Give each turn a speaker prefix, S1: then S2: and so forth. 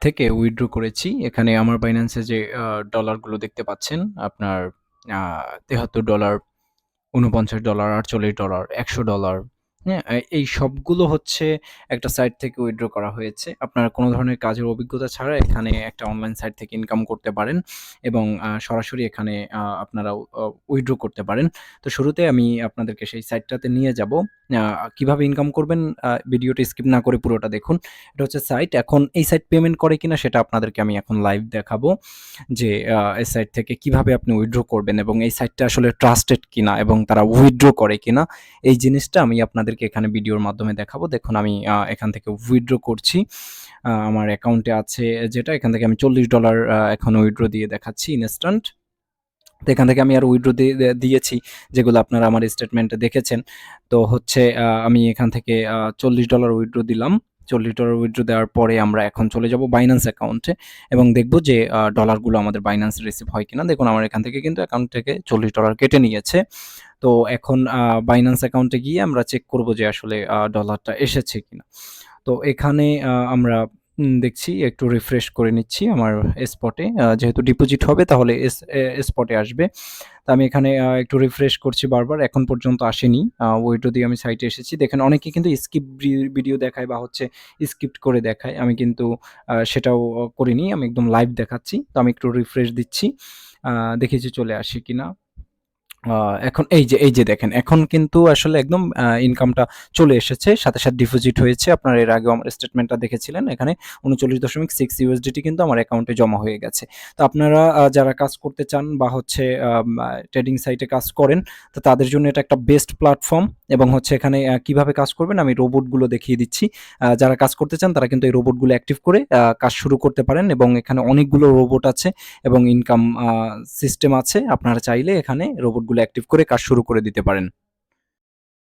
S1: থেকে উইথড্র করেছি। এখানে আমার বাইন্যান্সে যে ডলারগুলো দেখতে পাচ্ছেন আপনার $৭৩, $৪৯, $৪৮, $১০০, হ্যাঁ? এই সবগুলো হচ্ছে একটা সাইট থেকে উইথড্র করা হয়েছে। আপনারা কোনো ধরনের কাজের অভিজ্ঞতা ছাড়া এখানে একটা অনলাইন সাইট থেকে ইনকাম করতে পারেন এবং সরাসরি এখানে আপনারা উইথড্র করতে পারেন। তো শুরুতে আমি আপনাদেরকে সেই সাইটটাতে নিয়ে যাবো। আ কিভাবে ইনকাম করবেন ভিডিওটা স্কিপ না করে পুরোটা দেখুন। এটা হচ্ছে সাইট। এখন এই সাইট পেমেন্ট করে কিনা সেটা আপনাদেরকে আমি এখন লাইভ দেখাবো। যে এই সাইট থেকে কিভাবে আপনি উইথড্র করবেন এবং এই সাইটটা আসলে ট্রাস্টেড কিনা এবং তারা উইথড্র করে কিনা এই জিনিসটা আমি আপনাদেরকে এখানে ভিডিওর মাধ্যমে দেখাবো। দেখুন আমি এখান থেকে উইথড্র করছি। আমার অ্যাকাউন্টে আছে যেটা এখান থেকে আমি $৪০ এখন উইথড্র দিয়ে দেখাচ্ছি ইনস্ট্যান্ট। তো এখান থেকে আমি আরো উইথড্র দিয়েছি যেগুলো আপনারা আমার স্টেটমেন্টে দেখেছেন। তো হচ্ছে আমি এখান থেকে $৪০ উইথড্র দিলাম। $৪০ উইথড্র দেওয়ার পরে আমরা এখন চলে যাব বাইন্যান্স অ্যাকাউন্টে এবং দেখব যে ডলারগুলো আমাদের বাইন্যান্সে রিসিভ হয় কিনা। দেখুন আমার এখান থেকে কিন্তু অ্যাকাউন্ট থেকে $৪০ কেটে নিয়েছে। তো এখন বাইন্যান্স অ্যাকাউন্টে গিয়ে আমরা চেক করব যে আসলে ডলারটা এসেছে কিনা। তো এখানে আমরা দেখছি একটু রিফ্রেশ করে নিচ্ছি আমার স্পটে। যেহেতু ডিপোজিট হবে তাহলে স্পটে আসবে। তো আমি এখানে একটু রিফ্রেশ করছি বারবার। এখন পর্যন্ত আসেনি। উইথড্র দিয়ে আমি সাইটে এসেছি। দেখেন অনেকে কিন্তু স্কিপ ভিডিও দেখায় বা হচ্ছে স্কিপ্ট করে দেখায়। আমি কিন্তু সেটাও করিনি। আমি একদম লাইভ দেখাচ্ছি। তো আমি একটু রিফ্রেশ দিচ্ছি। দেখি যে চলে আসে কিনা। এখন এই যে দেখেন এখন কিন্তু আসলে একদম ইনকামটা চলে এসেছে। সাথে, সাথে ডিপোজিট হয়েছে। আপনারা এর আগেও আমার স্টেটমেন্টটা দেখেছিলেন। এখানে ৩৯.৬ ইউএসডিটি কিন্তু আমার অ্যাকাউন্টে জমা হয়ে গেছে। তো আপনারা যারা কাজ করতে চান বা হচ্ছে ট্রেডিং সাইটে কাজ করেন, তো তাদের জন্য এটা একটা বেস্ট প্ল্যাটফর্ম এবং হচ্ছে এখানে কিভাবে কাজ করবেন আমি রোবটগুলো দেখিয়ে দিচ্ছি। যারা কাজ করতে চান তারা কিন্তু এই রোবটগুলো অ্যাক্টিভ করে কাজ শুরু করতে পারেন এবং এখানে অনেকগুলো রোবট আছে এবং ইনকাম সিস্টেম আছে। আপনারা চাইলে এখানে রোবটগুলো অ্যাক্টিভ করে কাজ শুরু করে দিতে পারেন।